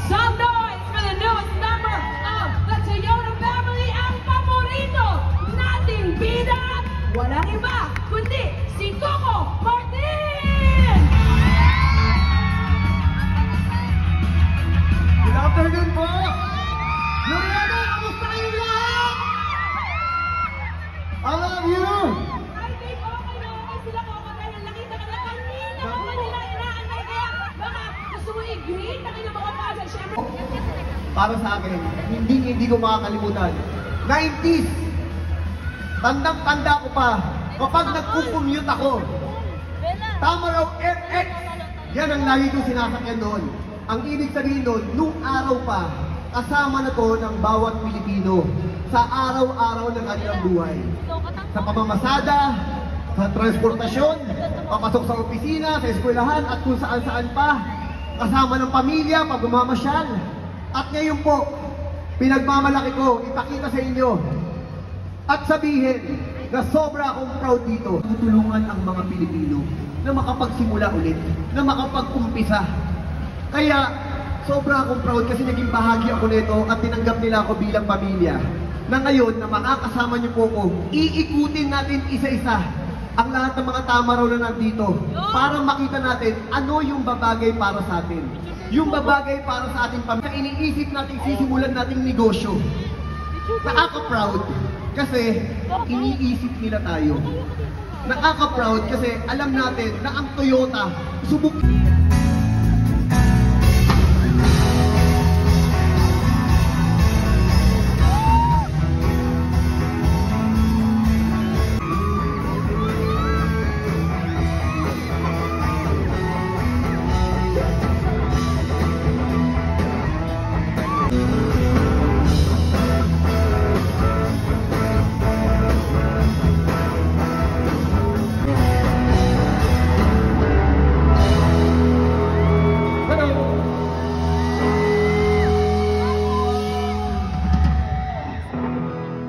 Some noise for the newest member of the Toyota family, ang paborito nating bida, walang iba kundi si Coco Martin! Good afternoon po! Loriano, kamusta kayong lahat? I love you! I think okay na okay sila ko dahil nakita ka na kanina ka pa nila inaanay kaya baka gusto mo i-greet na kayo mga fans at syempre Para sa akin, hindi ko makakalimutan. 90s! Tandang-tanda ko pa kapag nagkukommute ako. Tama raw, FX! Yan ang lagi kong sinasakyan doon. Ang ibig sabihin doon, nung araw pa, kasama na to ng bawat Pilipino sa araw-araw ng kanilang buhay. Sa pamamasada, sa transportasyon, papasok sa opisina, sa eskwelahan, at kung saan-saan pa, kasama ng pamilya, pag umamasyal. At ngayon po, pinagmamalaki ko, ipakita sa inyo, at sabihin na sobra akong proud dito. Tutulungan ang mga Pilipino na makapagsimula ulit, na makapag-umpisa. Kaya, sobra akong proud kasi naging bahagi ako nito at tinanggap nila ako bilang pamilya. Na ngayon, na makakasama niyo po ko, iikutin natin isa-isa ang lahat ng mga tama raw na nandito para makita natin ano yung babagay para sa atin. Yung babagay para sa ating pamilya. Iniisip natin, sisimulan nating negosyo. Nakaka-proud kasi iniisip nila tayo. Nakaka-proud kasi alam natin na ang Toyota subok.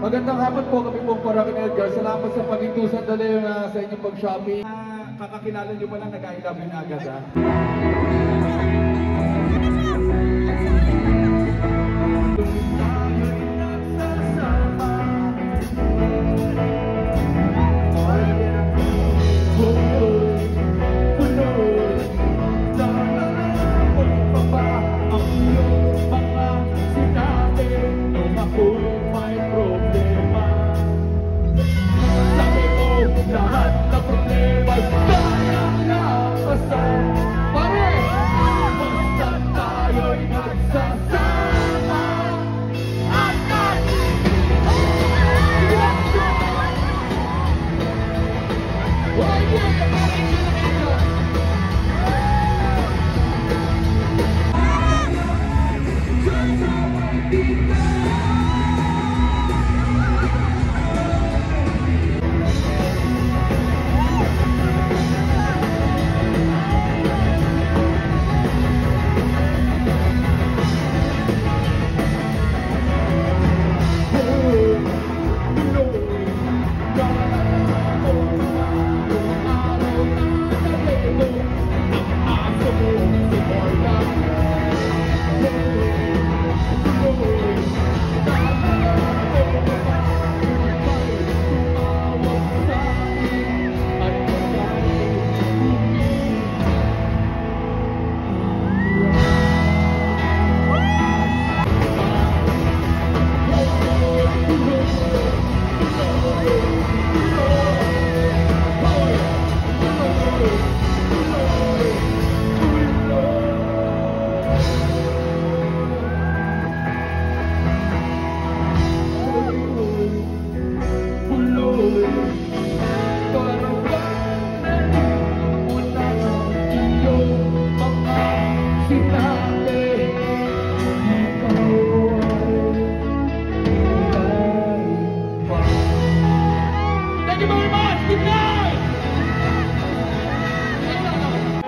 Magandang hapon po, kami pong Parang Edgar. Salamat sa pag-intusan dali sa inyong pag-shopping. Kakakilala nyo pa lang, nag-I love you na agad ha.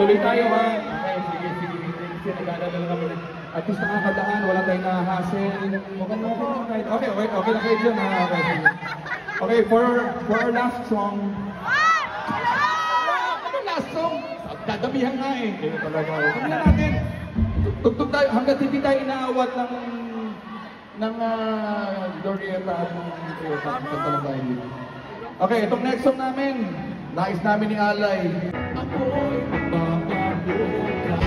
Tuloy tayo ha. Okay, sige. Nag-aalala lang kami. At least nakakadaan, wala tayong na-hassle. Okay na kayo dyan ha. Okay, for our last song. Ano last song? Dadamihan nga eh. Damihan natin. Tugtog tayo, hanggat hindi tayo inaawat ng Glorieta at ng Toyota. Kanta lang tayo dito. Okay, itong next song namin, nais namin ni Alay. Ako'y magbabago ka.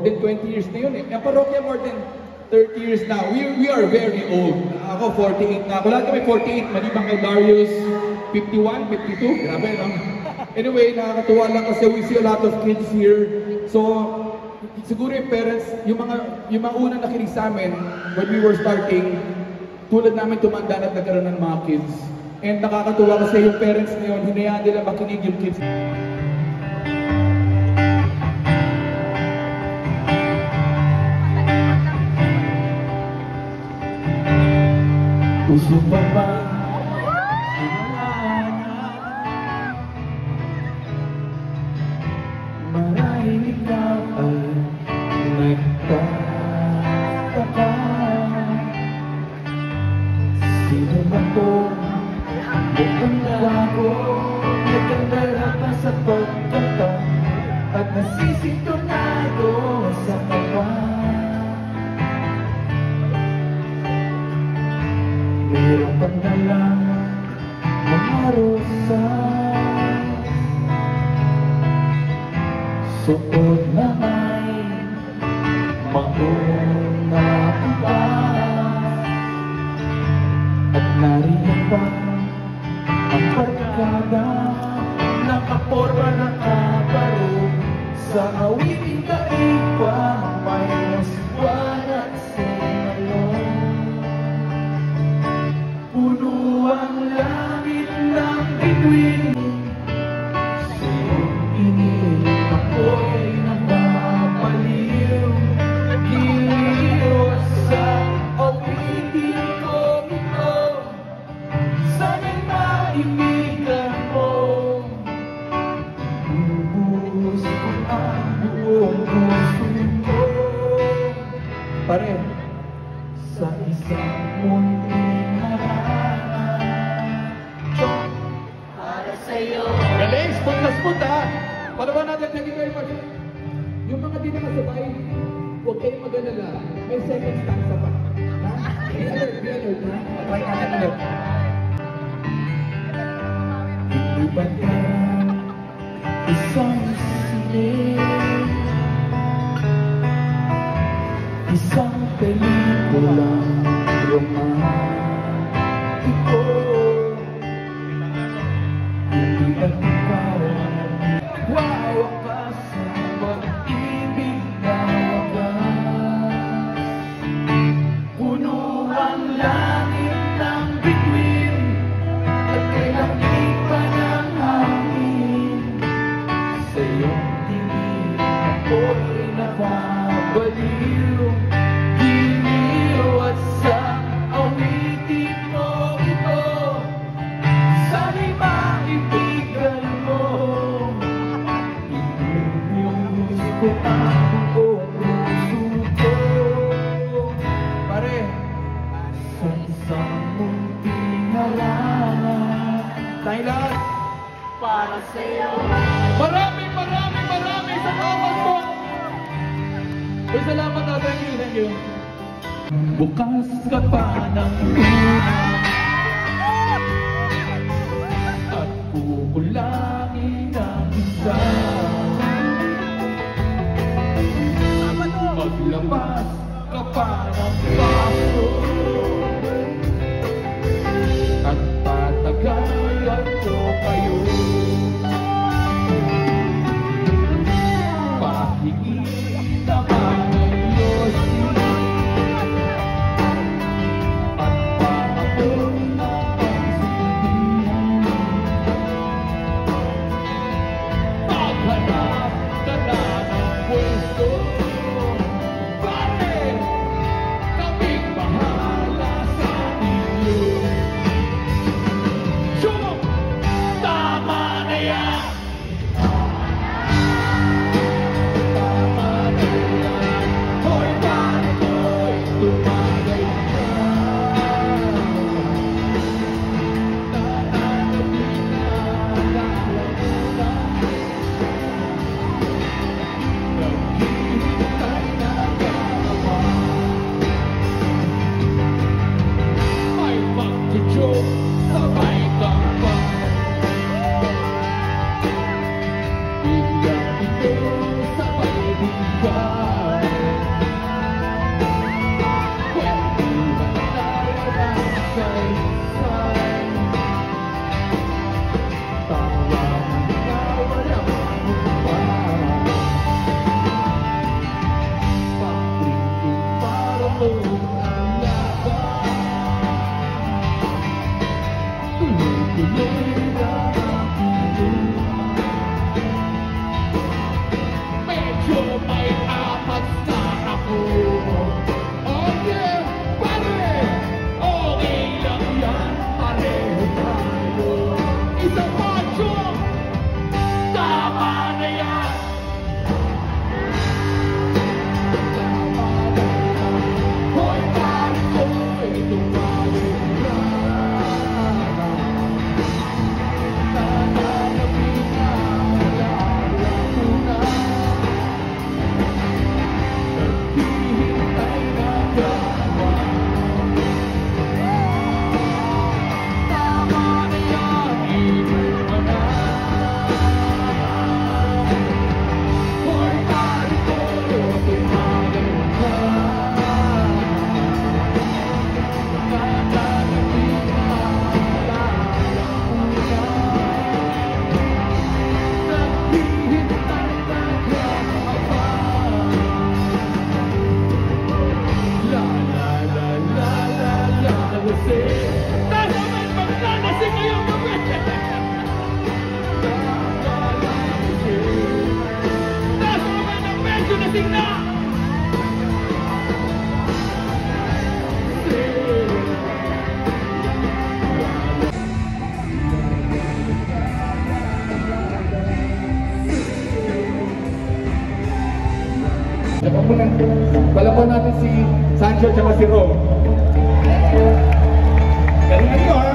More than 20 years na yun eh. Ang parokya more than 30 years now. We are very old. Ako 48 na ako. Lahat kami 48. Maliban kay Darius 51, 52. Grabe, no? Anyway, nakakatuwa lang kasi we see a lot of kids here. So, siguro yung parents, yung mga unang nakinig sa amin when we were starting, tulad namin tumanda at nagkaroon ng mga kids. And nakakatuwa kasi yung parents na yun, hinayaan nila makinig yung kids. Puso pa ba? Marahil ikaw ay nagtataka. Sino ba to? Mukhang gago, nagkandara pa sa pagkata at nasisintonado sa kaba. Meron pang dalang mga rosas, suot na may maong na ubas, at nariyan pa ang barkada, nakaporma na kabaro sa awiting daig pa may naswan at sinalong. Puno ang langit ng bituin, siyong iniin ako'y nababaliw. Giliw sa awitin ko ito, sana'y maibigan mo. Bubuhos ko ang buong puso ko, pare, sa isang munting harap. Para sa'yo. Galing, spot na spot ha. Palaban natin, thank you very much. Yung mga hindi nakasabay, huwag kayong mag-alala. May second stanza pa. Ha? Be alert, ha? Try natin ulit. Hindi ba ka isang sining, isang pelikulang romantiko? Hindi ba't ikaw wawakas sa pag-ibig na wagas? Puno ang langit ng bituin at kailang ipa ng hangin. Sa iyong tingin ako'y napabaliw, giliw at sa awitin mo ito. Sana'y maibigan mo yung gusto ang buong puso ko. Pare, sa isang munting harana, tayo lahat para sa'yo. Maraming salamat po. Salamat na, thank you. Bukas ka pa ng luna at kukulangin ang isa. Maglabas ka pa ng baso at patagalan ko kayo. Pahingin naman ang yosin at pahabol na pagsibihan. Paghanap ka na ng pwesto, pare, kaming bahala sa inyo. Sure, tama na yan. Hoy, pare ko'y tumagay ka. Tatanapin na lalaguna. Naghihintay na kawa. May magjo-joke, sabay kang pa. Biglang ito sabay din ka. Kwentuhan tayo ng say-say. Tawa na walang hanggan. Pag-ibig parang ang laban. Tuloy-tuloy na ang inuman. Medyo may apat na ako. Oh yeah, pare! Okay lang yan, pareho tayo. Isang macho, tama na yan. Tama na yan. Hoy, pare ko'y tumawag ka. Tatanapin na lalaguna. Naghihintay na kawa. Tama na yan, inuman na. Hoy, pare ko'y tumawag ka. Tatanapin na lalaguna. Naghihintay na kawa. La la la la la la, lasing. Nasa may maglalasing ngayong gabi. La la la, lasing. Nasa may na medyo lasing na. Palapan natin si Sancho at si Rom. Galingan nyo, ha?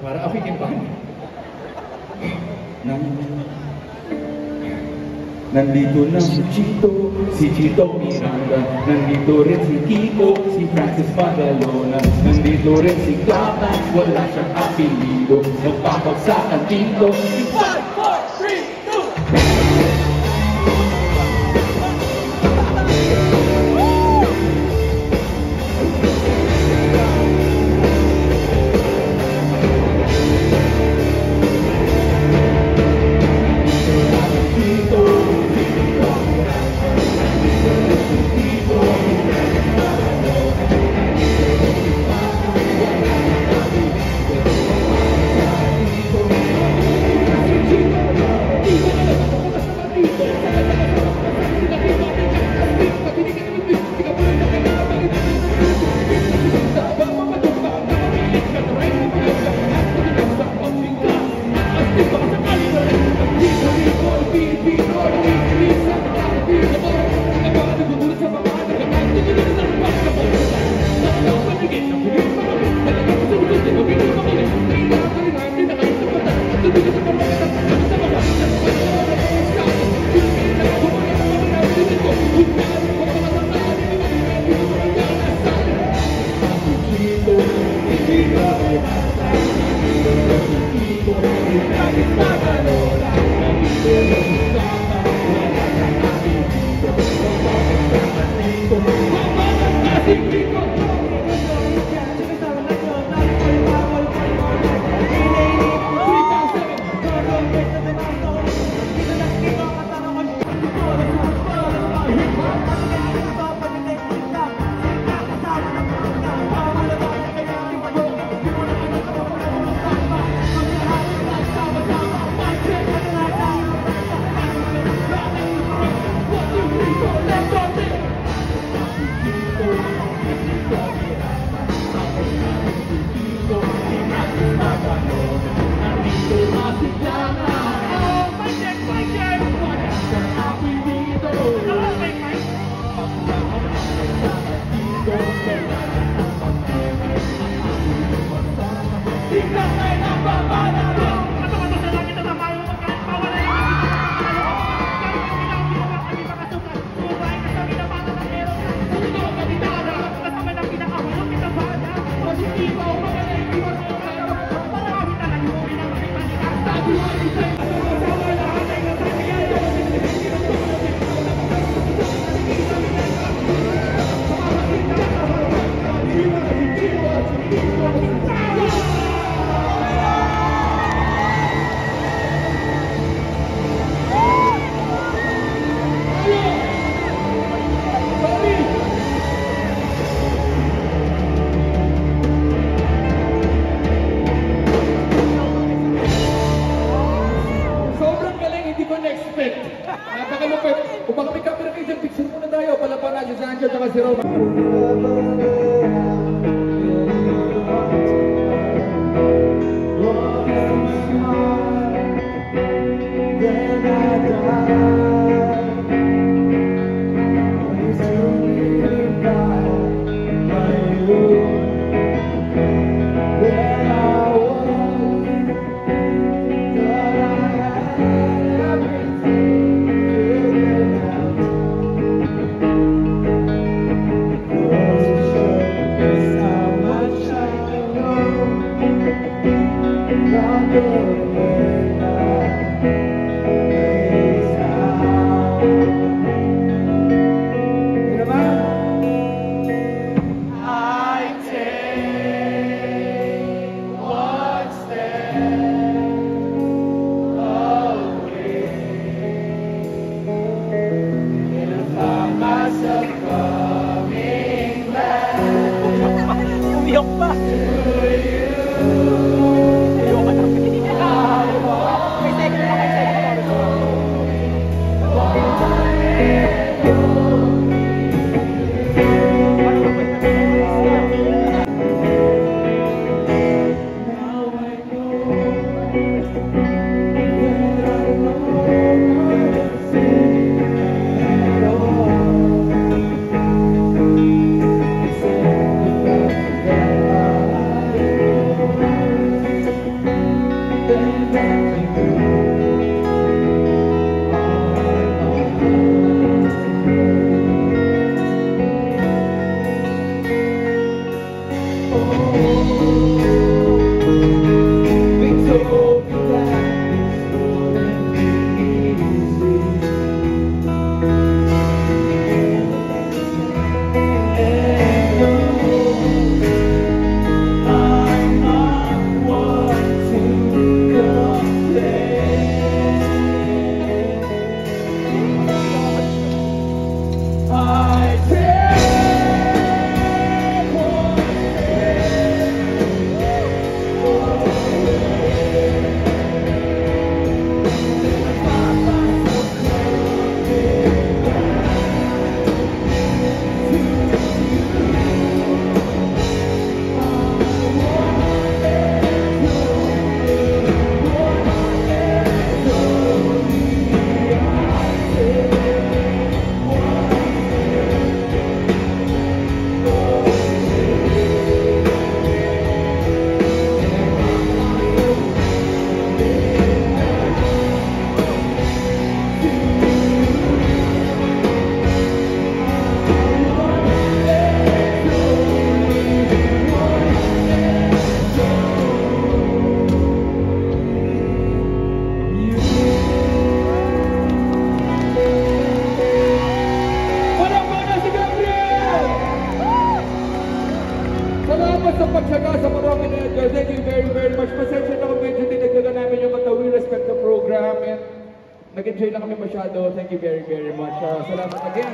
Para afikin pa. Nandito na si Chito Miranda. Nandito rin si Kiko, si Francis Magalona. Nandito rin si Clara, wala siyang apelido. Magpapagsakan dito. 5, 4, 3, 2! Napakalupit. Kung baka may camera kayo dyan, picture muna tayo. Palaban na si Sancho at si Roma. nag-enjoy lang kami masyado. Thank you very, very much. Salamat again.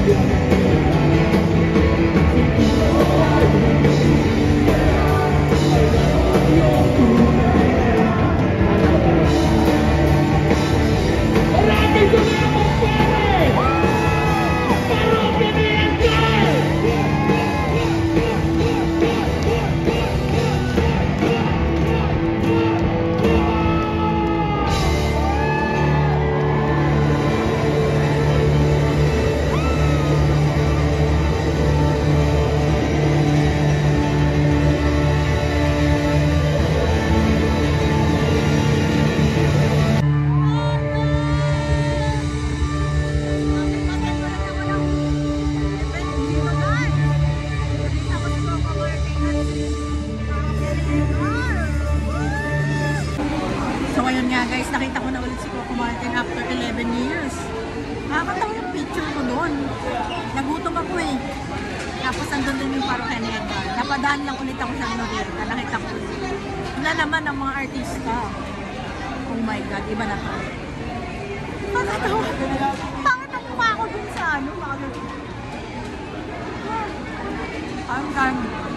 Yeah. Araneta. Napadaan lang ulit ako sa Noriega. Nakita ko na naman ang mga artista. Oh my God, iba na to. Nakakatawa. Pangit ang mukha ko dun sa ano. Ang ganda.